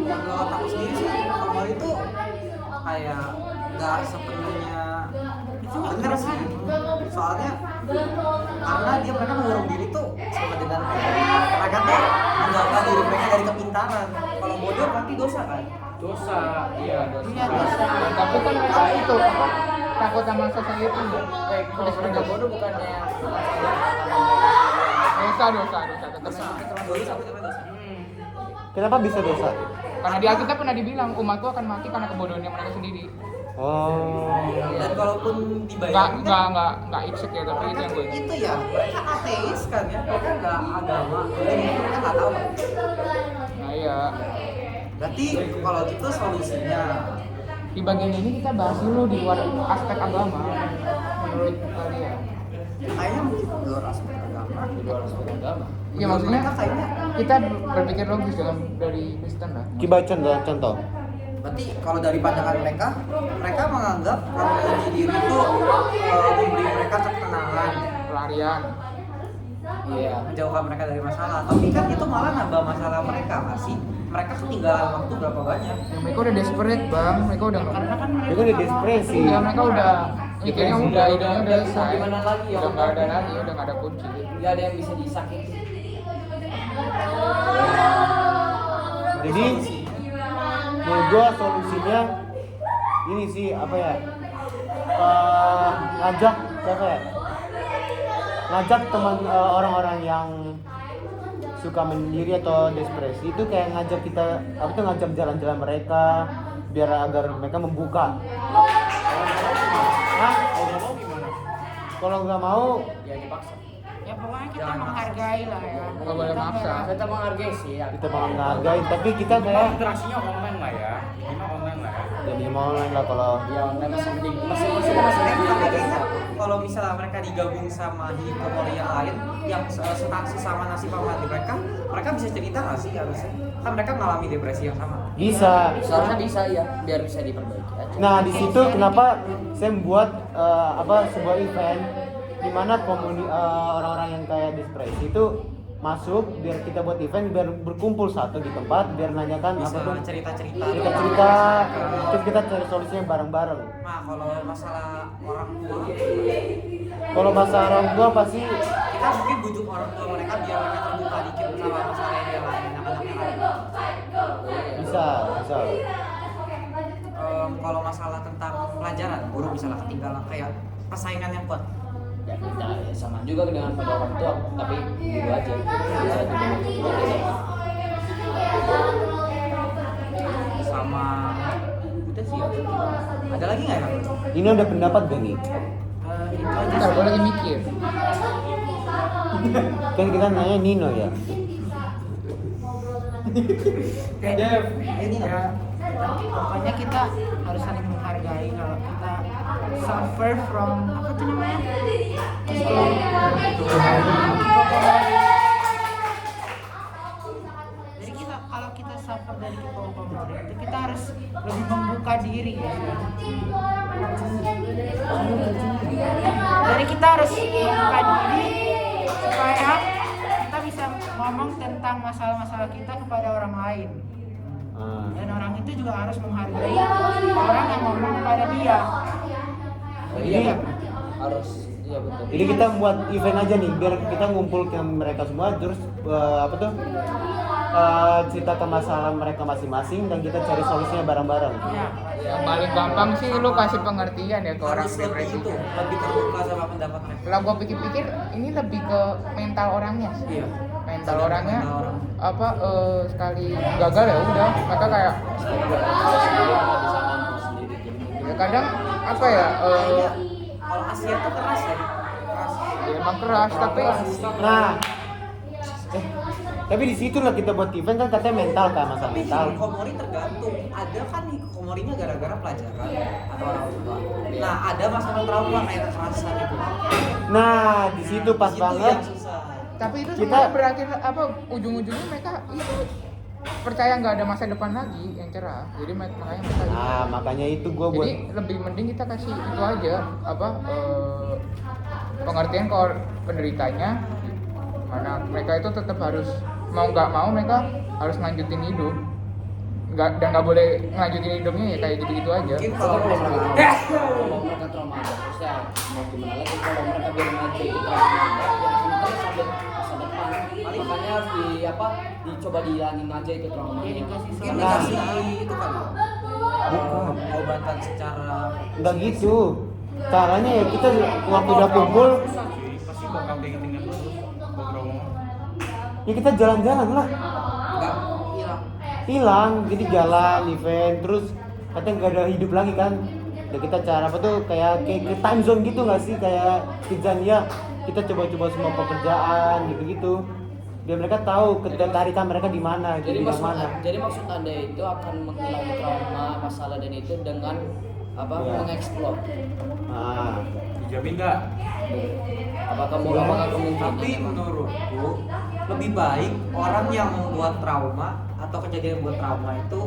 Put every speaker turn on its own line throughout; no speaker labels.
kalau aku sendiri sih komori itu kayak nggak sepenuhnya bener sih, soalnya karena mereka mengurung diri tuh sama dengan mereka tuh menjaga diri mereka dari kepintaran. Kalau bodoh berarti dosa kan?
Dosa, iya dosa.
Iya dosa. Tapi kan mereka itu apa? Takut sama society enggak? Kayak
Kalau mereka bodoh bukannya
dosa tetap
Dosa, dosa.
Kenapa bisa dosa?
Karena di Alkitab pernah dibilang umatku akan mati karena kebodohannya mereka sendiri.
Oh.
Dan kalaupun dibayangin
Enggak icek ya, tapi itu yang gue
itu ya mereka ateis kan ya, mereka nggak agama, jadi mereka nggak tahu.
Nah iya.
Berarti kalau gitu solusinya
Di bagian ini kita bahas dulu di luar aspek agama. Menurut kalian?
kayaknya mungkin di luar aspek agama.
di luar aspek agama.
Ya maksudnya
Mereka kayaknya
kita berpikir logis dari Kristen lah.
Coba contoh.
berarti kalau dari pandangan mereka menganggap kalau uji diri itu memberi mereka ketenangan,
Pelarian.
Iya.
menjauhkan mereka dari masalah. Tapi kan itu malah nambah masalah mereka masih. Mereka ketinggalan waktu berapa banyak?
Ya, mereka udah desperate bang, mereka udah karena kan
Itu udah depresi.
ya mereka udah mikirnya udah hidupnya udah selesai,
Gimana lagi ya?
udah nggak ada lagi, udah nggak ada kunci.
Nggak ada yang bisa disakiti.
Jadi menurut gua solusinya ini sih apa ya? Ngajak siapa ya? Ngajak teman orang-orang yang suka menyendiri atau depresi itu kayak ngajak kita ngajak jalan-jalan mereka biar agar mereka membuka. Hah? Kalau nggak mau
Ya dipaksa.
Ya pokoknya kita menghargai lah ya. Nggak boleh maksa.
Kita menghargai sih ya.
kita malah menghargai, tapi kita kayak
Interaksinya online lah ya. Minimal online lah ya.
jadi mau online lah kalau
Ya online masih mending. Masih
Tapi kayaknya kalau misalnya mereka digabung sama hikikomori yang lain yang sesama nasib sama hati mereka bisa cerita nggak sih harusnya? Kan mereka mengalami depresi yang sama.
bisa.
Seharusnya bisa ya, biar bisa diperbaiki aja.
Nah di situ kenapa saya membuat sebuah event di mana orang-orang yang kayak depresi itu masuk biar kita buat event biar berkumpul satu di tempat biar nanyakan
Bisa
apa tuh
cerita-cerita.
cerita terus kita cari solusinya bareng-bareng.
Nah kalau masalah orang tua,
Kalau masalah orang tua pasti
kita mungkin butuh orang tua mereka biar mereka terbuka dikit sama masalah yang lain, anak-anak yang lain.
bisa.
Kalau masalah tentang pelajaran, guru misalnya ketinggalan kayak persaingan yang kuat.
Ya kita ya, sama juga dengan pada orang tua, tapi dulu aja. Bisa juga.
Sama udah sih ya. Ada lagi nggak ya?
ini ada pendapat gak nih?
Itu aja
Bentar,
sih.
gue lagi mikir.
Kan kita nanya Nino ya.
Dev, ini
Ya, pokoknya kita harus saling menghargai kalau kita suffer from apa tuh namanya? Jadi kalau kita suffer dari hikikomori itu kita harus lebih membuka diri ya. Jadi kita harus membuka diri supaya kita bisa ngomong tentang masalah-masalah kita kepada orang lain. Dan orang itu juga harus menghargai orang yang ngomong kepada dia.
Iya, harus iya betul.
Jadi kita buat event aja nih biar kita ngumpul ke mereka semua terus ceritakan masalah mereka masing-masing dan kita cari solusinya bareng-bareng.
Ya.
Yang paling gampang sih lu kasih pengertian ya ke orang
harus lebih
depresi.
itu, lebih terbuka sama pendapat mereka.
Kalau gue pikir-pikir ini lebih ke mental orangnya sih.
Iya.
Mental orangnya
Mental orang.
apa sekali gagal ya udah mereka kayak ya kadang apa ya
Kayaknya kalau Asia tuh keras ya. Keras.
ya emang keras tapi
Nah, tapi di situ lah kita buat event kan katanya mental kan masalah
Tapi
mental.
hikikomori tergantung. Ada kan hikikomorinya gara-gara pelajaran atau orang tua. Nah, ada masalah trauma kayak kekerasan itu.
Nah, di situ pas
Itu
banget.
yang susah.
tapi itu
Kita-
semua berakhir apa ujung-ujungnya mereka itu percaya nggak ada masa depan lagi yang cerah jadi makanya mereka
Nah, makanya itu gue buat
jadi lebih mending kita kasih itu aja apa pengertian ke penderitanya mana mereka itu tetap harus mau nggak mau mereka harus lanjutin hidup nggak boleh ngelanjutin hidupnya ya kayak gitu-gitu aja.
Mungkin kalau
Kalau mereka trauma ada terusnya mau gimana lagi kalau mereka biarin aja itu trauma ya akan terus sampai masa depan. Makanya harus dicoba dihilangin aja itu trauma.
mungkin dikasih itu kan pengobatan secara
Nggak gitu. Caranya ya kita waktu udah kumpul,
Pasti bakal diingat terus beberapa.
ya kita jalan-jalan lah.
nggak hilang.
Hilang, jadi jalan, event, terus katanya nggak ada hidup lagi kan. Udah kita cara apa tuh kayak ke time zone gitu nggak sih, kayak Kidzania kita coba-coba semua pekerjaan gitu-gitu. Biar mereka tahu ketertarikan mereka di mana,
Jadi
di
maksud
mana.
Anda itu akan menghilangi trauma masalah dan itu dengan
Ya.
mengeksplor.
Nah,
Dijamin nggak?
Apakah
Tapi
kemungkinan?
menurutku lebih baik orang yang membuat trauma atau kejadian yang membuat trauma itu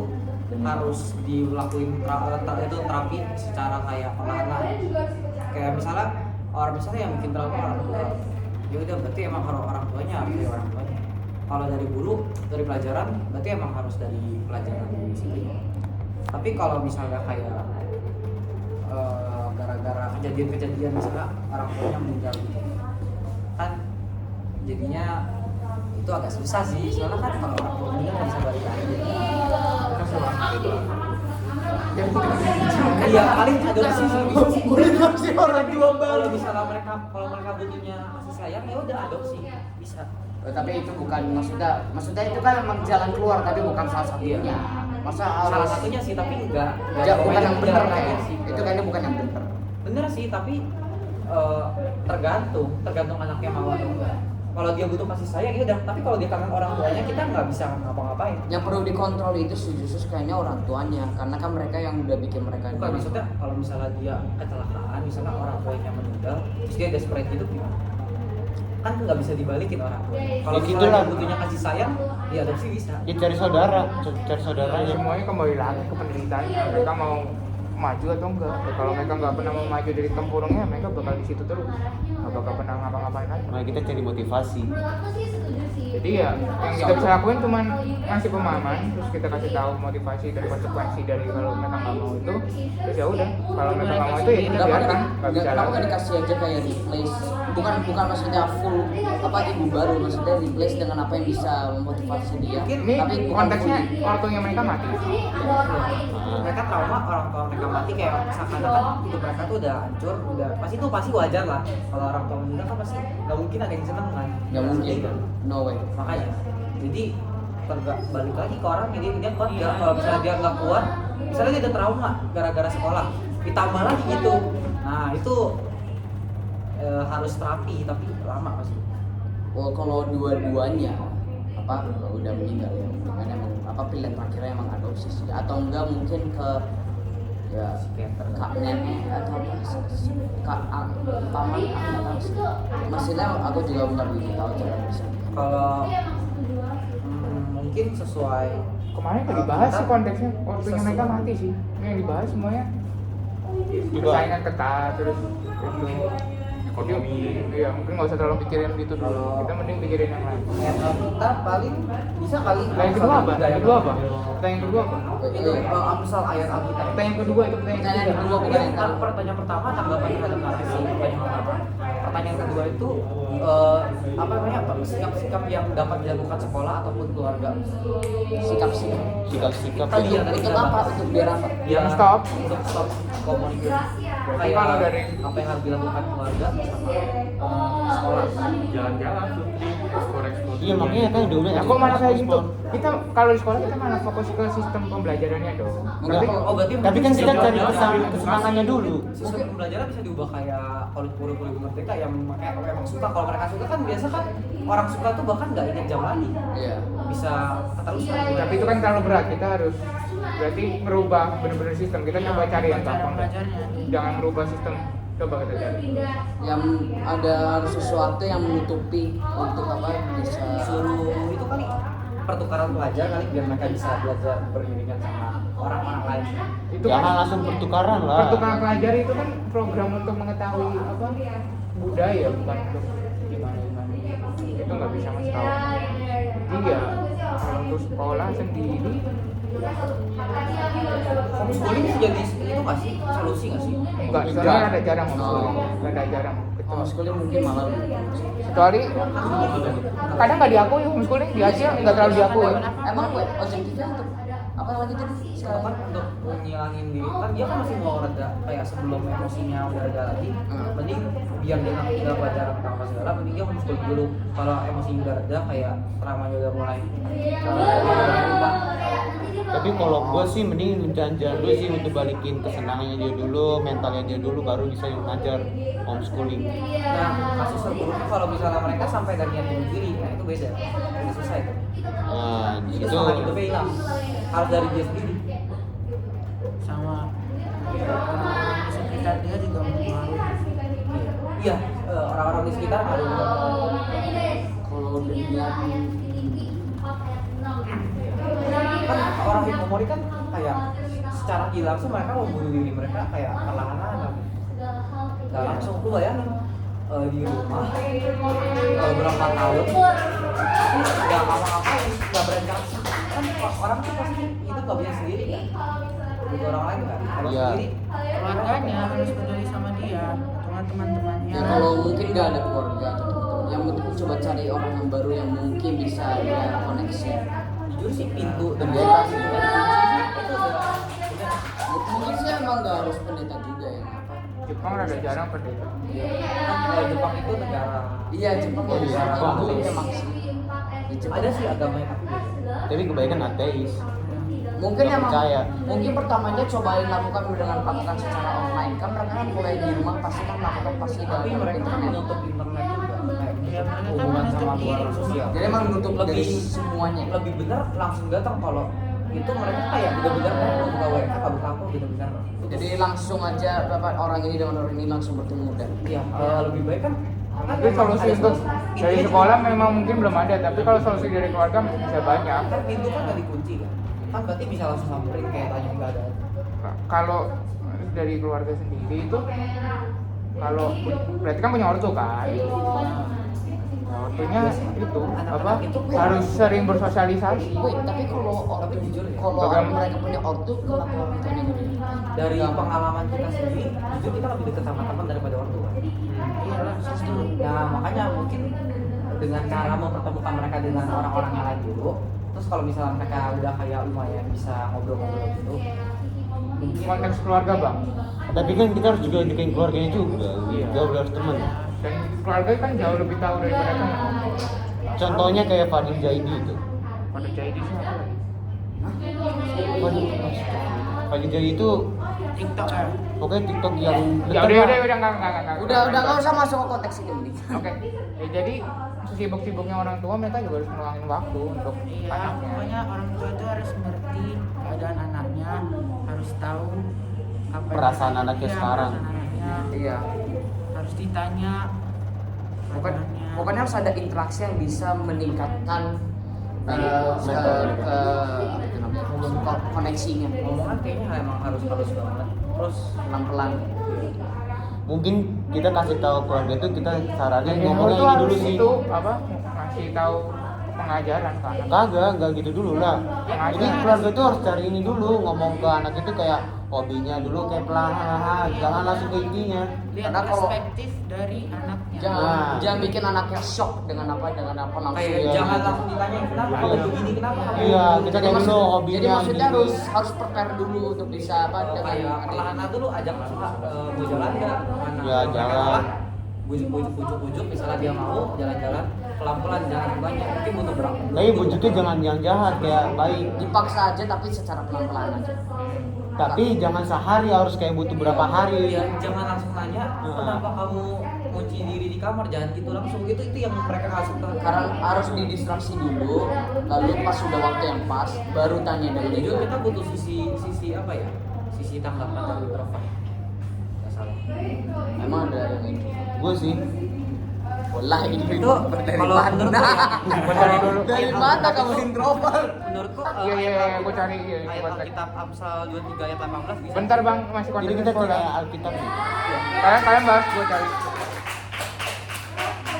harus dilakuin itu terapi secara kayak perlahan. Kayak misalnya yang bikin trauma orang tua, ya udah berarti emang harus orang tuanya dari orang tuanya. Kalau dari guru, dari pelajaran, berarti emang harus dari pelajaran sendiri. Tapi kalau misalnya kayak gara-gara kejadian misalnya orang tuanya meninggal gitu, kan jadinya itu agak susah sih, soalnya kan kalau orang tua meninggal nggak bisa balik lagi. Iya paling adopsi sih.
orang tua
Kalau misalnya mereka butuhnya kasih sayang ya udah adopsi bisa.
Tapi itu bukan maksudnya itu kan memang jalan keluar tapi bukan salah satunya. Masa
Salah satunya sih tapi enggak
bukan yang benar
aja
kayak
sih.
itu kayaknya bukan yang benar.
Bener sih tapi tergantung anaknya mau atau enggak. Kalau dia butuh kasih sayang ya udah, tapi kalau dia kangen orang tuanya kita nggak bisa ngapa-ngapain.
Yang perlu dikontrol itu justru kayaknya orang tuanya karena kan mereka yang udah bikin mereka
Bukan maksudnya kalau misalnya dia kecelakaan, misalnya orang tuanya meninggal, terus dia desperate hidup gimana? Kan nggak bisa dibalikin orang tua. Kalau
Ya
misalnya
gitulah.
dia butuhnya kasih sayang, diadopsi bisa.
Ya cari saudaranya.
Semuanya kembali lagi ke penderitaannya, mereka mau maju atau enggak. Ya, kalau mereka nggak pernah mau maju dari tempurungnya, mereka bakal di situ terus, nggak bakal pernah ngapa-ngapain lagi.
Nah, kita cari motivasi.
Jadi ya yang kita bisa lakuin cuma ngasih pemahaman, terus kita kasih tahu motivasi dan konsekuensi dari kalau mereka nggak mau itu, terus ya udah. Kalau mereka nggak mau itu ya kita biarkan, nggak bisa
kenapa
lagi.
nggak dikasih aja kayak replace bukan maksudnya full ibu baru, maksudnya replace dengan apa yang bisa memotivasi dia.
Ini
Tapi bukan
konteksnya
full.
ortunya mereka mati.
Mereka trauma, orang tua mereka mati kayak seakan-akan hidup mereka tuh udah hancur, udah pasti wajar lah. Kalau orang tua meninggal kan pasti nggak mungkin ada yang seneng kan.
Nggak mungkin,
Sedih kan?
no way.
Makanya jadi balik lagi ke orang ini dia kuat nggak. Kalau misalnya dia nggak kuat, misalnya dia ada trauma gara-gara sekolah, ditambah lagi gitu, nah itu harus terapi tapi lama pasti.
Oh, kalau dua-duanya udah meninggal ya, dengan emang pilihan terakhirnya emang adopsi sih, atau enggak mungkin ke ya kak nenek atau kak paman apa sih, maksudnya aku juga nggak begitu tahu cara bisa.
Kalau mungkin sesuai
Kemarin kan dibahas sih konteksnya, ortunya mereka mati sih. Ini yang dibahas semuanya persaingan ketat terus itu
Ekonomi.
Iya, mungkin nggak usah terlalu pikirin gitu dulu. Kita mending pikirin yang lain.
kita paling bisa kali.
Yang kedua apa? Yang kedua apa? Pertanyaan kedua apa?
Itu misal ayat Alkitab.
Pertanyaan kedua itu pertanyaan kedua.
bukan yang
Kan pertanyaan pertama tanggapan terhadap narasi pertanyaan pertama. Pertanyaan kedua itu apa namanya sikap-sikap yang dapat dilakukan sekolah ataupun keluarga.
Sikap-sikap
Sikap-sikap
Tadi
itu.
yang tadi
untuk
kita
apa?
bahas.
Untuk biar apa?
Ya,
Stop.
untuk stop komunikasi.
Berarti kalau dari
Apa yang harus dilakukan keluarga sama sekolah.
Jalan-jalan tuh, ekspor-ekspor.
Iya, makanya kan udah
ya kok malah kayak gitu? Kita kalau di sekolah kita malah fokus ke sistem pembelajarannya dong.
Enggak.
Berarti
Tapi kan kita cari
jangan-
kesenangannya dulu.
Sistem pembelajaran bisa diubah kayak kurikulum merdeka yang kayak emang suka. Kalau mereka suka kan biasa kan orang suka tuh bahkan nggak ingat jam lagi,
Iya.
bisa keterusan.
Tapi itu kan terlalu berat. Kita harus berarti merubah benar-benar sistem. Kita coba cari yang gampang. Jangan merubah sistem. Coba kita cari.
Yang ada sesuatu yang menutupi untuk bisa
Suruh itu kali pertukaran pelajar kali biar mereka bisa belajar beriringan sama orang-orang lain.
Itu
Jangan
kan
langsung pertukaran lah.
pertukaran pelajar itu kan program untuk mengetahui budaya, bukan untuk gimana. Itu nggak bisa mas tahu. Jadi ya Kalau untuk sekolah sendiri
Homeschooling jadi itu nggak sih solusi nggak sih?
enggak, soalnya ada jarang homeschooling, ada jarang ketemu.
Homeschooling mungkin malah
Kecuali kadang nggak diakui homeschooling di Asia, nggak terlalu diakui.
emang gue objektifnya untuk apa lagi tadi?
Itu kan untuk ngilangin diri kan dia kan masih mau reda kayak sebelum emosinya udah reda lagi, mending biar dia nggak pacaran tentang apa segala, mending dia homeschooling dulu. Kalau emosinya udah reda kayak traumanya udah mulai berubah.
Tapi kalau gue sih mending jalan-jalan dulu sih untuk balikin kesenangannya dia dulu, mentalnya dia dulu, baru bisa ngajar homeschooling.
Nah, kasus terburuknya kalau misalnya mereka sampai dari niat bunuh diri, nah itu beda, udah selesai.
Nah, di
Itu
situ
semangat hidupnya hilang, harus dari dia sendiri.
Sama orang di sekitar dia juga mempengaruhi.
Iya, orang-orang di sekitar harus.
Kalau dilihat
Kan orang hikikomori kan kayak secara tidak langsung mereka mau bunuh diri mereka kayak perlahan-lahan. Gak langsung, lu bayangin di rumah berapa tahun nggak ngapa-ngapain, nggak berencana kan orang tuh pasti hidup nggak punya sendiri kan, butuh orang lain kan, kalau
Iya.
sendiri
Keluarganya harus peduli sama dia, dengan teman-temannya.
ya kalau mungkin nggak ada keluarga atau teman-teman, yang penting coba cari orang yang baru yang mungkin bisa dia koneksi.
jujur sih pintu dan
Iya.
bebas itu udah
Mungkin sih emang nggak harus pendeta juga ya.
Jepang rada jarang pendeta.
kan Jepang itu negara
Iya Jepang ya bisa
Jepang.
itu emang sih. Di Jepang
ada sih agamanya tapi beda.
tapi kebanyakan ateis.
mungkin
Nggak
emang
percaya.
mungkin pertamanya cobain lakukan dengan lakukan secara online kan mereka kan mulai di rumah pasti kan lakukan pasti
Tapi
dari
mereka kan
internet.
menutup internet juga kayak
Iya, mereka kan
hubungan
menutup
sama luar
diri.
sosial.
Jadi emang nutup dari semuanya.
Lebih benar langsung datang kalau itu mereka kayak benar-benar mau buka WA buka apa benar-benar.
Jadi langsung aja bapak orang ini dengan orang ini langsung bertemu dan
Iya, lebih baik kan.
Tapi solusi untuk dari sekolah memang mungkin belum ada, tapi kalau solusi dari keluarga bisa banyak.
Kan pintu kan nggak dikunci kan. Kan berarti bisa langsung samperin kayak tanya nggak ada.
Kalau dari keluarga sendiri itu, kalau berarti kan punya ortu kan, nah, ortunya itu apa harus sering bersosialisasi.
wait tapi kalau
Tapi jujur ya,
kalau
Bagaimana?
mereka punya ortu kenapa orang tuanya nggak punya?
dari
Nggak.
pengalaman kita sendiri, jujur kita lebih dekat sama teman daripada orang tua.
Iyalah, setuju.
Nah makanya mungkin dengan cara mempertemukan mereka dengan orang-orang yang lain dulu, terus kalau misalnya mereka udah kayak lumayan bisa ngobrol-ngobrol gitu, mungkin
Konteks keluarga bang,
Tapi kan kita harus juga bikin keluarganya juga.
Iya.
Gak boleh harus teman.
dan keluarga kan jauh lebih tahu daripada teman.
Contohnya kayak Fadil Jaidi itu.
Pada jadi sih apa lagi?
Fadil Jaidi itu
TikTok ya.
pokoknya TikTok yang
Ya udah enggak.
Udah nggak usah masuk ke konteks ini.
Oke, ya, jadi sesibuk-sibuknya orang tua mereka juga harus meluangin waktu untuk
Iya,
anaknya.
pokoknya orang tua itu harus ngerti keadaan anaknya, harus tahu apa yang
Perasaan anaknya
iya,
sekarang.
perasaan anaknya,
Iya.
harus ditanya. keadaannya.
Pokoknya harus ada interaksi yang bisa meningkatkan koneksinya
ngomongan kayaknya emang harus banget. Terus
pelan-pelan.
mungkin kita kasih tahu keluarga itu kita sarannya
Yang
ngomongnya
itu
ini
harus
dulu sih.
itu apa ngasih tahu pengajaran ke anak.
Enggak gitu dulu lah. Jadi keluarga itu harus cari ini dulu, ngomong ke anak itu kayak hobinya dulu kayak perlahan, jangan langsung ke intinya.
Lihat
Karena kalau-
perspektif dari anaknya.
Jangan bikin anaknya shock dengan apa langsung.
kayak
Iya,
jangan
gitu.
langsung ditanya kenapa kamu
Iya.
begini kenapa kamu
Iya,
begini?"
kita kayak dulu hobinya.
Jadi maksudnya
gitu.
harus prepare dulu untuk bisa apa dengan
kayak perlahan dulu ajak masuk mau jalan nggak kemana
Ya,
Kalau mereka
jalan.
nolak, bujuk misalnya dia mau jalan-jalan pelan-pelan jangan banyak mungkin butuh berapa
Tapi bujuknya jangan yang jahat, kayak baik.
dipaksa aja tapi secara pelan-pelan aja.
Tapi jangan sehari, harus kayak butuh berapa hari.
ya jangan langsung nanya kenapa kamu kunci diri di kamar jangan gitu langsung itu yang mereka nggak suka
Karena harus didistraksi dulu, lalu pas sudah waktu yang pas baru tanya
jujur
dulu.
kita butuh sisi apa ya sisi tanggapan dari introvert nggak salah
Emang ada yang ini.
Gue sih,
Walah ini
itu
dari
kalau
mana?
menurut gue ya,
Gua cari dulu.
Dari mana kamu introvert?
menurutku
Iya, gua cari iya,
ayat
konteks.
Alkitab Amsal 23 ayat 18 bisa
Bentar bang, masih
jadi
konteks
kita
sekolah.
kayak Alkitab nih.
Kalian bahas, gua cari.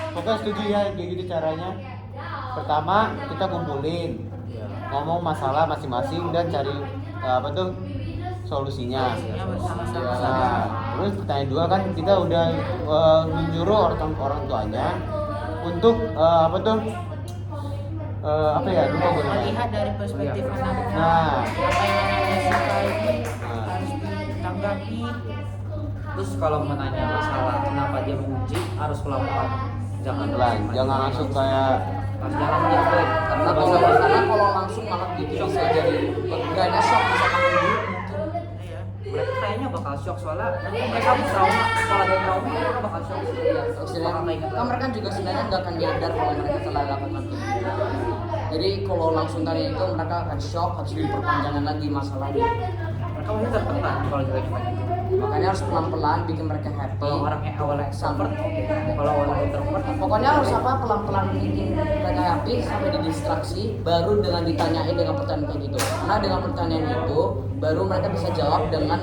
Pokoknya setuju ya, kayak gitu caranya. Pertama, kita kumpulin. ngomong masalah masing-masing dan cari solusinya.
Ya, bersama-sama.
Nah, terus pertanyaan 2 kan kita udah menyuruh orang tuanya untuk lupa gue namanya.
Melihat dari perspektif anaknya.
Nah.
Apa yang anaknya suka ini harus ditanggapi.
Terus kalau menanya masalah kenapa dia menguji, harus pelan-pelan.
Jangan langsung kayak
pas jalan dia break.
Karena kalau langsung malah bikin bisa jadi gak ada shock bisa makin dulu mungkin.
Iya.
Mereka kayaknya bakal shock soalnya mereka habis trauma. Kalau ada trauma mereka bakal shock.
Kan mereka juga sebenarnya nggak akan nyadar kalau mereka telah lakukan itu. Jadi kalau langsung tanya itu mereka akan shock, harus diperpanjangkan lagi masalahnya.
Mereka mungkin tertekan kalau juga cuma gitu.
Makanya harus pelan-pelan bikin mereka happy.
Kalau orangnya awalnya extrovert, kalau awalnya introvert,
Pokoknya harus pelan-pelan bikin mereka happy sampai didistraksi, baru dengan ditanyain dengan pertanyaan kayak gitu. Karena dengan pertanyaan itu baru mereka bisa jawab dengan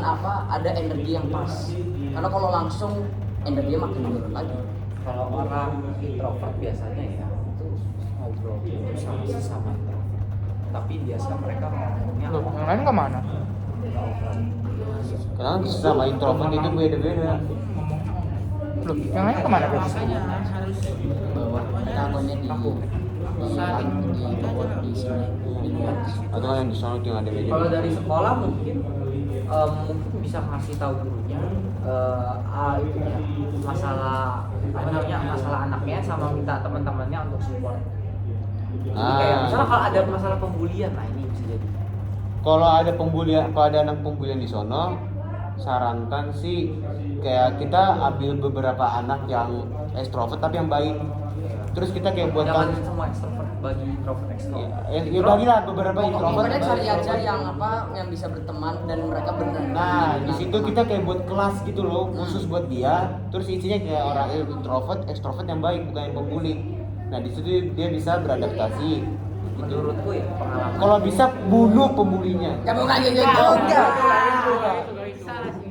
ada energi yang pas. Karena kalau langsung energinya makin menurun lagi.
kalau orang introvert biasanya ya itu ngobrol itu sama sesama introvert. Tapi biasa mereka ngomongnya
Loh, yang lain kemana?
karena sama introvert itu beda-beda.
Loh, yang lain kemana guys?
Makanya harus
Bawah mereka akunnya di bawah di sini.
Atau yang di sana yang ada meja.
kalau dari sekolah mungkin bisa ngasih tahu gurunya itu ya, masalah masalah anaknya sama minta teman-temannya untuk support. Jadi kayak misalnya kalau ada masalah pembulian, nah ini bisa jadi.
Kalau ada anak pembulian di sono, sarankan sih kayak kita ambil beberapa anak yang ekstrovert tapi yang baik. Terus kita kayak buat
Jangan semua ekstrovert, bagi introvert ekstrovert.
ya bagilah beberapa introvert.
Pokoknya cari aja yang bisa berteman dan mereka benar.
Nah, di situ kita kayak buat kelas gitu loh, khusus buat dia. Terus isinya kayak orang introvert, ekstrovert yang baik, bukan yang pembuli. Nah, di situ dia bisa beradaptasi. Gitu.
Menurutku ya pengalaman.
Kalau bisa bunuh pembulinya.
Ya bukan gitu juga.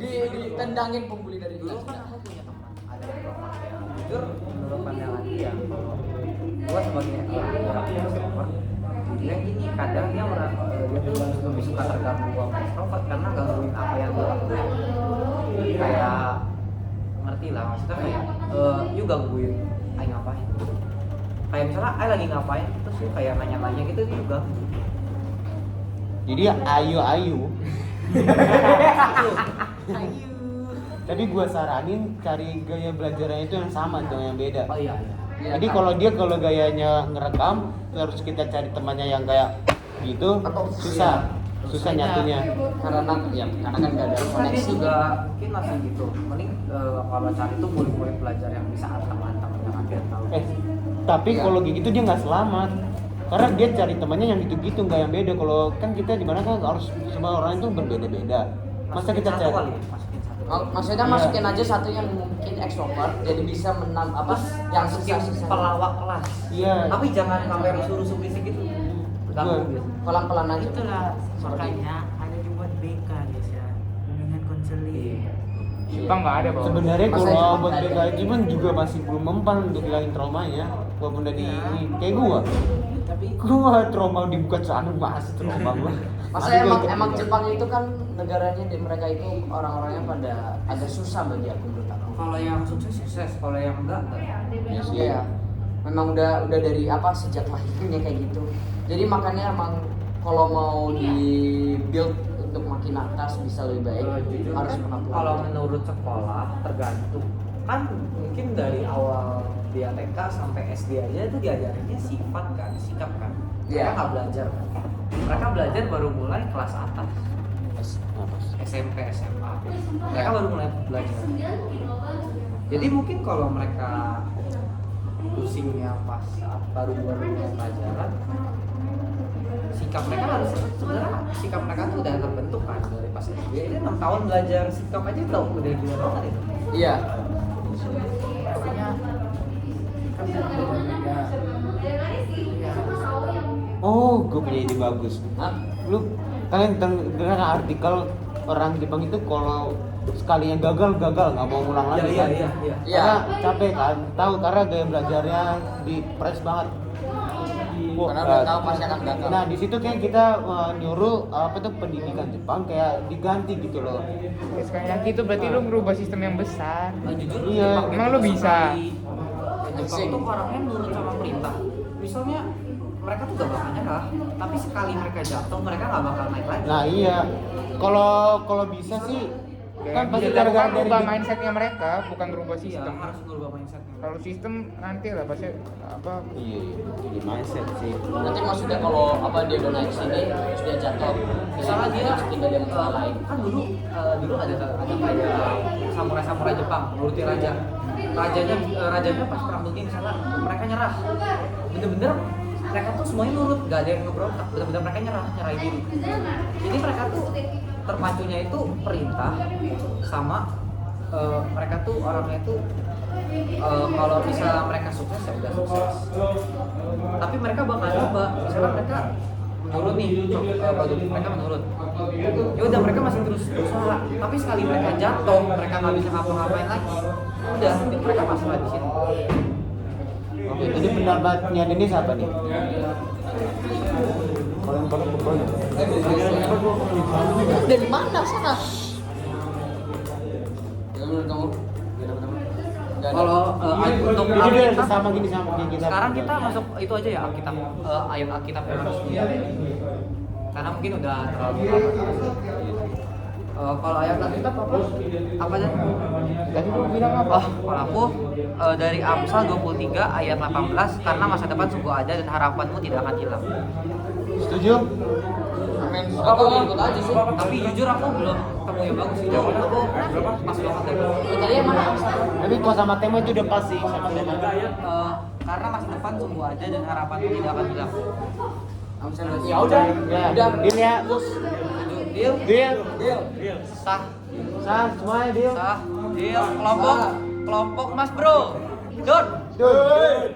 Ditendangin pembuli dari
Dulu
kelas.
kan aku punya teman, ada introvert yang jujur menurut pandangan dia. Gua sebagai orang introvert, dia gini kadang dia tuh lebih suka terganggu sama ekstrovert karena gangguin apa yang dia lakukan. Kayak ngerti lah maksudnya kayak you gangguin ayo ngapain. Kayak misalnya ayo lagi ngapain terus you kayak nanya-nanya gitu itu juga.
Jadi ayu. Tapi gua saranin cari gaya belajarnya itu yang sama dong, yang beda.
Oh iya.
Jadi kalau gayanya ngerekam, terus kita cari temannya yang kayak gitu, susah nyatunya.
Karena kan gak ada
Tapi
koneksi
juga mungkin masih gitu. Mending kalau cari tuh murid-murid pelajar yang bisa antem-antem jangan biar tahu.
Tapi kalau gitu dia nggak selamat. Karena dia cari temannya yang gitu-gitu, nggak yang beda. Kalau kan kita di mana kan harus semua orang itu berbeda-beda. Masa kita
satu
cari
kali ya, masukin satu.
Maksudnya
Iya.
masukin aja satu yang mungkin ekstrovert jadi bisa yang susah-susah.
Pelawak kelas.
Iya.
Tapi jangan sampai rusuh-rusuh berisik gitu. Ganggu
Iya.
gitu.
Pelan-pelan aja.
itulah
Seperti
makanya ada dibuat BK guys ya, bimbingan konseling.
Jepang nggak ada bang.
Sebenarnya
Masa
kalau
cuma
buat
ada.
BKJ pun juga masih belum mempan untuk hilangin traumanya. Walaupun udah ini kayak gua trauma dibuka celana masih trauma gua.
Masa emang Jepang itu kan negaranya di mereka itu orang-orangnya pada agak susah bagi aku menurut aku.
Kalau yang sukses, kalau yang enggak.
Ya sih.
Iya. Memang udah dari sejak lahirnya kayak gitu. Jadi makanya emang kalau mau di build untuk makin atas bisa lebih baik
Jujur
harus
kan,
pelan-pelan.
kalau menurut sekolah tergantung. Kan mungkin dari awal dia TK sampai SD aja itu diajarinnya sifat kan, sikap kan. Mereka
Iya.
nggak belajar kan. Mereka belajar baru mulai kelas atas. SMP, SMA. Mereka baru mulai belajar. Jadi mungkin kalau mereka pusingnya pas saat baru mulai pelajaran, sikap mereka harus sebenarnya sikap mereka tuh udah terbentuk kan dari pas SD. Ini 6 tahun belajar sikap aja udah gila banget itu.
Iya.
Pokoknya kan beda-beda.
Oh, gue punya ide bagus.
Hah?
Lu kalian dengar artikel orang Jepang itu kalau sekalinya gagal nggak mau ngulang lagi kan?
Iya.
Iya.
Karena capek kan, tahu karena gaya belajarnya di press banget.
Karena udah tahu pasti akan gagal.
Nah di situ kayak kita nyuruh apa tuh pendidikan Jepang kayak diganti gitu loh.
Ya, sekali lagi itu berarti lu merubah sistem yang besar.
Jujur
Iya.
Jepang
Emang
itu
lu bisa?
Jepang tuh orangnya nurut sama perintah. Misalnya mereka tuh gak bakal nyerah, tapi sekali mereka jatuh mereka gak bakal naik lagi.
Nah iya, kalau bisa sih kan pasti gara-gara dari
rubah mindsetnya mereka, bukan rubah
Iya,
sistem.
harus merubah mindsetnya.
Kalau sistem nanti lah pasti apa?
Iya, jadi mindset sih.
Nanti maksudnya kalau apa dia udah naik sini terus dia jatuh,
Misalnya dia
tinggal dia masalah lain.
kan dulu ada kayak samurai Jepang nuruti raja. Rajanya pas perang dunia misalnya mereka nyerah. Bener-bener mereka tuh semuanya nurut, gak ada yang ngeberontak. Bener-bener mereka nyerahin diri. Jadi mereka tuh terpacunya itu perintah sama mereka tuh orangnya tuh kalau misalnya mereka sukses ya udah sukses. Tapi mereka bakal coba, misalnya mereka menurut nih, mereka menurut. Ya udah mereka masih terus berusaha. Tapi sekali mereka jatuh, mereka nggak bisa ngapa-ngapain lagi. Udah, mereka pasrah di situ.
Oke, jadi pendapatnya Denis apa nih? Kalau yang paling berbeda.
Dari mana sana? Ya menurut kamu? Gimana teman?
Kalau untuk
Jadi dia
Alkitab,
sama gini sama kayak kita.
sekarang kita masuk itu aja ya Alkitab, ayat Alkitab yang harus karena mungkin udah terlalu lama. Kalau ayat Alkitab apa aja?
Tadi lu bilang apa?
Kalau aku dari Amsal 23 ayat 18, karena masa depan sungguh ada dan harapanmu tidak akan hilang.
Setuju?
Amin. Aku ikut aja sih.
Tapi jujur aku belum ketemu yang bagus sih. Aku pas banget deh.
Tadi yang mana?
Tapi kalau sama tema itu udah pasti sama tema.
Karena masa depan sungguh ada dan harapanmu tidak akan hilang.
Ya udah.
Ya,
Udah.
deal ya.
Deal?
Deal.
Sah.
Sah, semuanya deal.
Sah. Deal. Kelompok Mas Bro. Don.
Deal.